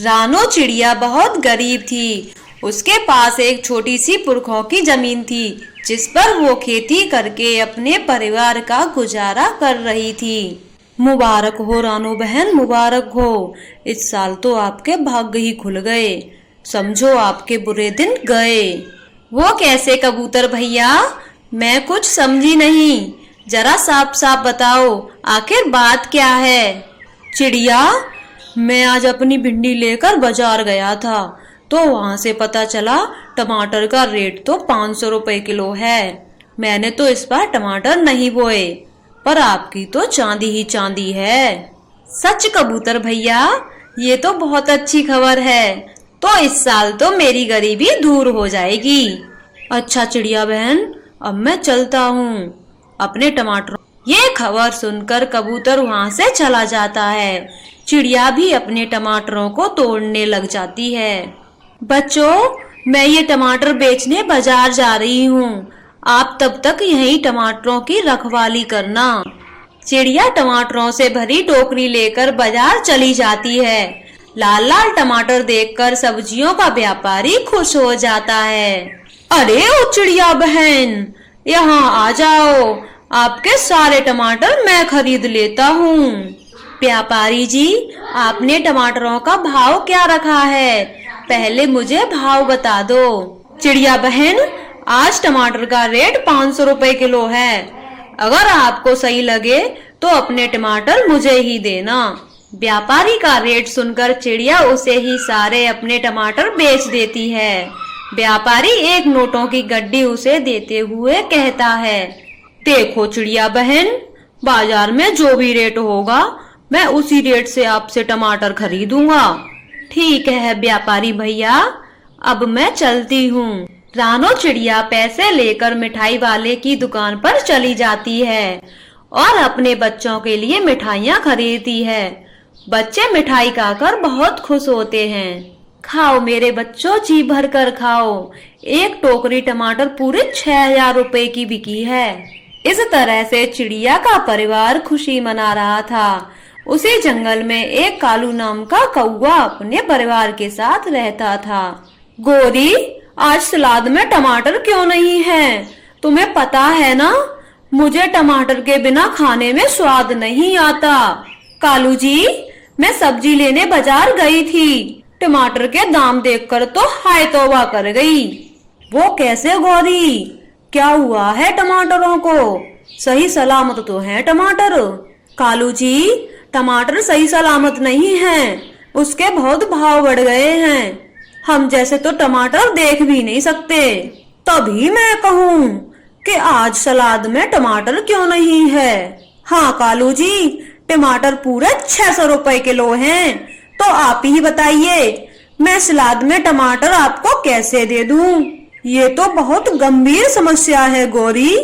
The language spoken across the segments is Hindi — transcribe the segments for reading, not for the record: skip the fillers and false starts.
रानो चिड़िया बहुत गरीब थी। उसके पास एक छोटी सी पुरखों की जमीन थी जिस पर वो खेती करके अपने परिवार का गुजारा कर रही थी। मुबारक हो रानो बहन, मुबारक हो। इस साल तो आपके भाग्य ही खुल गए, समझो आपके बुरे दिन गए। वो कैसे कबूतर भैया, मैं कुछ समझी नहीं, जरा साफ साफ बताओ, आखिर बात क्या है। चिड़िया, मैं आज अपनी भिंडी लेकर बाजार गया था तो वहां से पता चला टमाटर का रेट तो 500 रुपए किलो है। मैंने तो इस बार टमाटर नहीं बोए, पर आपकी तो चांदी ही चांदी है। सच कबूतर भैया, ये तो बहुत अच्छी खबर है, तो इस साल तो मेरी गरीबी दूर हो जाएगी। अच्छा चिड़िया बहन, अब मैं चलता हूँ अपने टमाटर। ये खबर सुनकर कबूतर वहां से चला जाता है। चिड़िया भी अपने टमाटरों को तोड़ने लग जाती है। बच्चों, मैं ये टमाटर बेचने बाजार जा रही हूँ, आप तब तक यहीं टमाटरों की रखवाली करना। चिड़िया टमाटरों से भरी टोकरी लेकर बाजार चली जाती है। लाल लाल टमाटर देखकर सब्जियों का व्यापारी खुश हो जाता है। अरे ओ चिड़िया बहन, यहाँ आ जाओ, आपके सारे टमाटर मैं खरीद लेता हूँ। व्यापारी जी, आपने टमाटरों का भाव क्या रखा है, पहले मुझे भाव बता दो। चिड़िया बहन, आज टमाटर का रेट 500 रुपए किलो है। अगर आपको सही लगे तो अपने टमाटर मुझे ही देना। व्यापारी का रेट सुनकर चिड़िया उसे ही सारे अपने टमाटर बेच देती है। व्यापारी एक नोटों की गड्डी उसे देते हुए कहता है, देखो चिड़िया बहन, बाजार में जो भी रेट होगा मैं उसी रेट से आपसे टमाटर खरीदूंगा। ठीक है व्यापारी भैया, अब मैं चलती हूँ। रानो चिड़िया पैसे लेकर मिठाई वाले की दुकान पर चली जाती है और अपने बच्चों के लिए मिठाइयाँ खरीदती है। बच्चे मिठाई खाकर बहुत खुश होते हैं। खाओ मेरे बच्चों, जी भर कर खाओ। एक टोकरी टमाटर पूरे 6000 रुपए की बिकी है। इस तरह से चिड़िया का परिवार खुशी मना रहा था। उसी जंगल में एक कालू नाम का कौवा अपने परिवार के साथ रहता था। गोरी, आज सलाद में टमाटर क्यों नहीं है? तुम्हें पता है ना, मुझे टमाटर के बिना खाने में स्वाद नहीं आता। कालू जी, मैं सब्जी लेने बाजार गई थी, टमाटर के दाम देखकर तो हाय तौबा कर गई। वो कैसे गौरी, क्या हुआ है टमाटरों को? सही सलामत तो है टमाटर। कालू जी, टमाटर सही सलामत नहीं हैं, उसके बहुत भाव बढ़ गए हैं। हम जैसे तो टमाटर देख भी नहीं सकते। तभी मैं कहूँ कि आज सलाद में टमाटर क्यों नहीं है। हाँ कालू जी, टमाटर पूरे 600 रुपए किलो हैं, तो आप ही बताइए मैं सलाद में टमाटर आपको कैसे दे दूं? ये तो बहुत गंभीर समस्या है गौरी,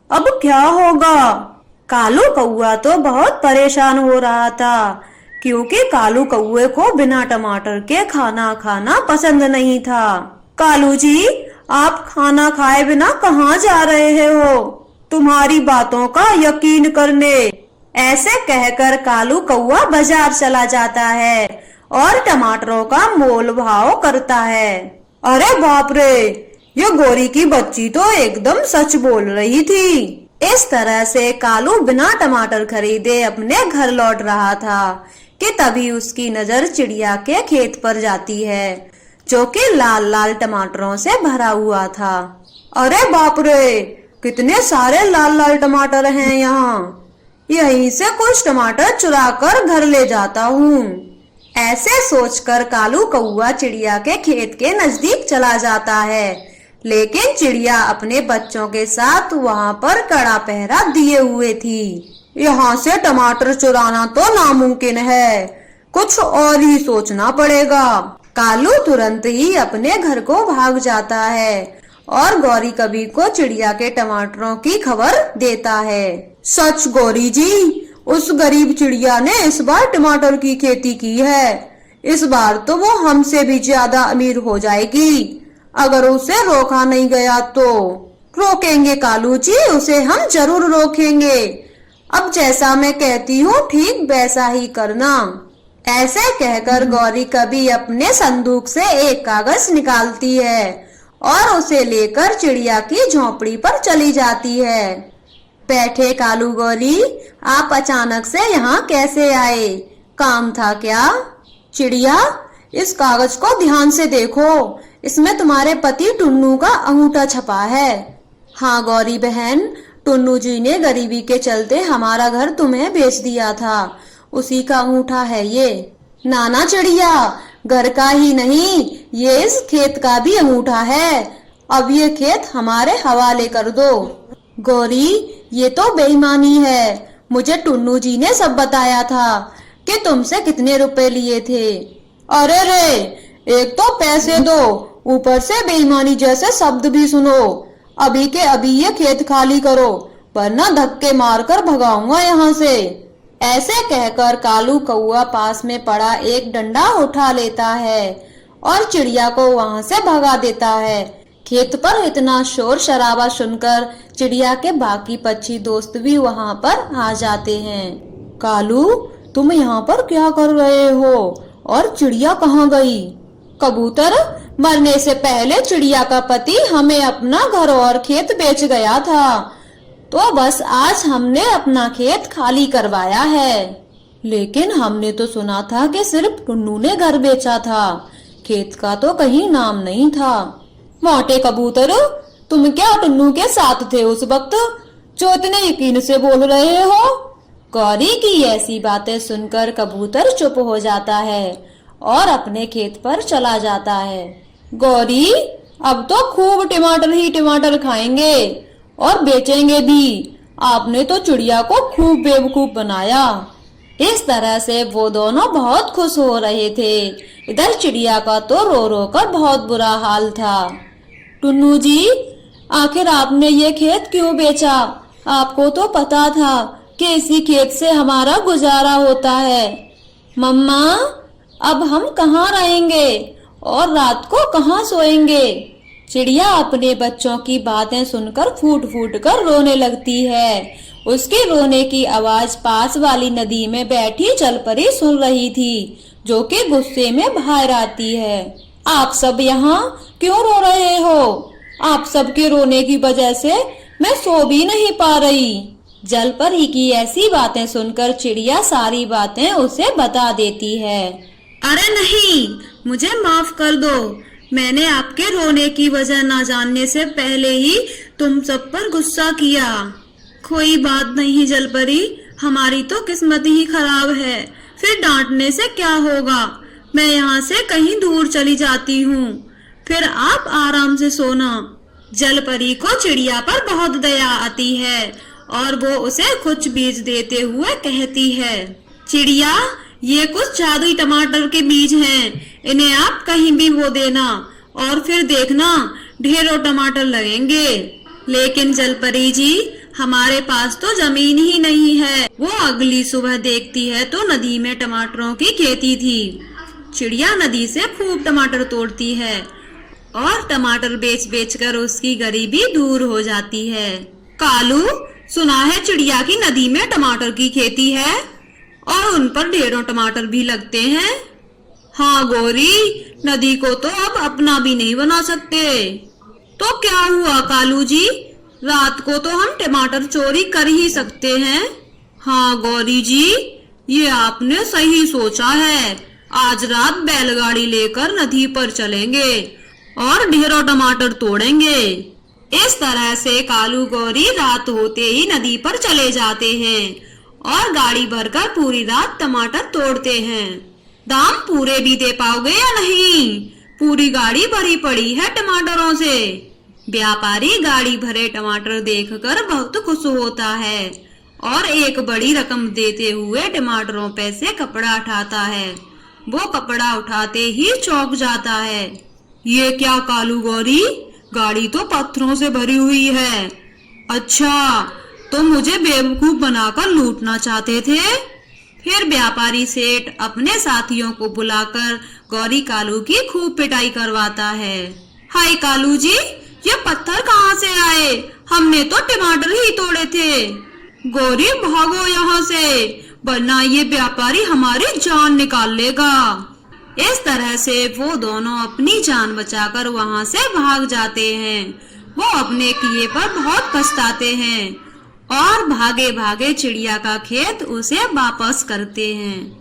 अब क्या होगा? कालू कौआ तो बहुत परेशान हो रहा था क्योंकि कालू कौए को बिना टमाटर के खाना खाना पसंद नहीं था। कालू जी, आप खाना खाए बिना कहाँ जा रहे हो? तुम्हारी बातों का यकीन करने। ऐसे कहकर कालू कौआ बाजार चला जाता है और टमाटरों का मोल भाव करता है। अरे बाप रे, ये गोरी की बच्ची तो एकदम सच बोल रही थी। इस तरह से कालू बिना टमाटर खरीदे अपने घर लौट रहा था कि तभी उसकी नजर चिड़िया के खेत पर जाती है जो कि लाल लाल टमाटरों से भरा हुआ था। अरे बाप रे, कितने सारे लाल लाल टमाटर हैं यहाँ, यहीं से कुछ टमाटर चुरा कर घर ले जाता हूँ। ऐसे सोचकर कालू कौआ चिड़िया के खेत के नजदीक चला जाता है, लेकिन चिड़िया अपने बच्चों के साथ वहाँ पर कड़ा पहरा दिए हुए थी। यहाँ से टमाटर चुराना तो नामुमकिन है, कुछ और ही सोचना पड़ेगा। कालू तुरंत ही अपने घर को भाग जाता है और गौरी कभी को चिड़िया के टमाटरों की खबर देता है। सच गौरी जी, उस गरीब चिड़िया ने इस बार टमाटर की खेती की है। इस बार तो वो हमसे भी ज्यादा अमीर हो जाएगी अगर उसे रोका नहीं गया तो। रोकेंगे कालू जी, उसे हम जरूर रोकेंगे। अब जैसा मैं कहती हूँ ठीक वैसा ही करना। ऐसे कहकर गौरी कभी अपने संदूक से एक कागज निकालती है और उसे लेकर चिड़िया की झोंपड़ी पर चली जाती है। बैठे कालू गौरी, आप अचानक से यहाँ कैसे आए? काम था क्या? चिड़िया, इस कागज को ध्यान से देखो, इसमें तुम्हारे पति टुन्नू का अंगूठा छपा है। हाँ गौरी बहन, टुन्नू जी ने गरीबी के चलते हमारा घर तुम्हें बेच दिया था, उसी का अंगूठा है ये। नाना चिड़िया, घर का ही नहीं, ये इस खेत का भी अंगूठा है। अब ये खेत हमारे हवाले कर दो। गौरी, ये तो बेईमानी है। मुझे टुन्नू जी ने सब बताया था कि तुमसे कितने रुपए लिए थे। अरे रे, एक तो पैसे दो, ऊपर से बेईमानी जैसे शब्द भी सुनो। अभी के अभी ये खेत खाली करो, वरना धक्के मारकर भगाऊंगा यहाँ से। ऐसे कहकर कालू कौआ पास में पड़ा एक डंडा उठा लेता है और चिड़िया को वहाँ से भगा देता है। खेत पर इतना शोर शराबा सुनकर चिड़िया के बाकी पक्षी दोस्त भी वहाँ पर आ जाते हैं। कालू, तुम यहाँ पर क्या कर रहे हो और चिड़िया कहाँ गई? कबूतर, मरने से पहले चिड़िया का पति हमें अपना घर और खेत बेच गया था, तो बस आज हमने अपना खेत खाली करवाया है। लेकिन हमने तो सुना था कि सिर्फ टुन्नू ने घर बेचा था, खेत का तो कहीं नाम नहीं था। मोटे कबूतर, तुम क्या टुन्नू के साथ थे उस वक्त, जो इतने यकीन से बोल रहे हो? गौरी की ऐसी बातें सुनकर कबूतर चुप हो जाता है और अपने खेत पर चला जाता है। गौरी, अब तो खूब टमाटर ही टमाटर खाएंगे और बेचेंगे भी। आपने तो चिड़िया को खूब बेवकूफ बनाया। इस तरह से वो दोनों बहुत खुश हो रहे थे। इधर चिड़िया का तो रो रो कर बहुत बुरा हाल था। टुन्नू जी, आखिर आपने ये खेत क्यों बेचा? आपको तो पता था कि इसी खेत से हमारा गुजारा होता है। मम्मा, अब हम कहाँ रहेंगे और रात को कहाँ सोएंगे? चिड़िया अपने बच्चों की बातें सुनकर फूट फूट कर रोने लगती है। उसके रोने की आवाज पास वाली नदी में बैठी जलपरी सुन रही थी, जो कि गुस्से में बाहर आती है। आप सब यहाँ क्यों रो रहे हो? आप सबके रोने की वजह से मैं सो भी नहीं पा रही। जलपरी की ऐसी बातें सुनकर चिड़िया सारी बातें उसे बता देती है। अरे नहीं, मुझे माफ कर दो। मैंने आपके रोने की वजह ना जानने से पहले ही तुम सब पर गुस्सा किया। कोई बात नहीं जलपरी, हमारी तो किस्मत ही खराब है, फिर डांटने से क्या होगा। मैं यहाँ से कहीं दूर चली जाती हूँ, फिर आप आराम से सोना। जलपरी को चिड़िया पर बहुत दया आती है और वो उसे कुछ बीज देते हुए कहती है, चिड़िया, ये कुछ जादुई टमाटर के बीज हैं, इन्हें आप कहीं भी बो देना और फिर देखना ढेरों टमाटर लगेंगे। लेकिन जलपरी जी, हमारे पास तो जमीन ही नहीं है। वो अगली सुबह देखती है तो नदी में टमाटरों की खेती थी। चिड़िया नदी से खूब टमाटर तोड़ती है और टमाटर बेच बेच कर उसकी गरीबी दूर हो जाती है। कालू, सुना है चिड़िया की नदी में टमाटर की खेती है और उन पर ढेरों टमाटर भी लगते हैं। हाँ गौरी, नदी को तो अब अपना भी नहीं बना सकते। तो क्या हुआ कालू जी, रात को तो हम टमाटर चोरी कर ही सकते हैं। हाँ गौरी जी, ये आपने सही सोचा है। आज रात बैलगाड़ी लेकर नदी पर चलेंगे और ढेरों टमाटर तोड़ेंगे। इस तरह से कालू गौरी रात होते ही नदी पर चले जाते हैं और गाड़ी भरकर पूरी रात टमाटर तोड़ते हैं। दाम पूरे भी दे पाओगे या नहीं? पूरी गाड़ी भरी पड़ी है टमाटरों से। व्यापारी गाड़ी भरे टमाटर देखकर बहुत खुश होता है और एक बड़ी रकम देते हुए टमाटरों पे से कपड़ा उठाता है। वो कपड़ा उठाते ही चौंक जाता है। ये क्या कालू गौरी, गाड़ी तो पत्थरों से भरी हुई है। अच्छा, तो मुझे बेवकूफ बनाकर लूटना चाहते थे। फिर व्यापारी सेठ अपने साथियों को बुलाकर गौरी कालू की खूब पिटाई करवाता है। हाय कालू जी, ये पत्थर कहाँ से आए? हमने तो टमाटर ही तोड़े थे। गौरी भागो यहाँ से, वरना ये व्यापारी हमारी जान निकाल लेगा। इस तरह से वो दोनों अपनी जान बचाकर वहां से भाग जाते हैं। वो अपने किए पर बहुत पछताते हैं और भागे भागे चिड़िया का खेत उसे वापस करते हैं।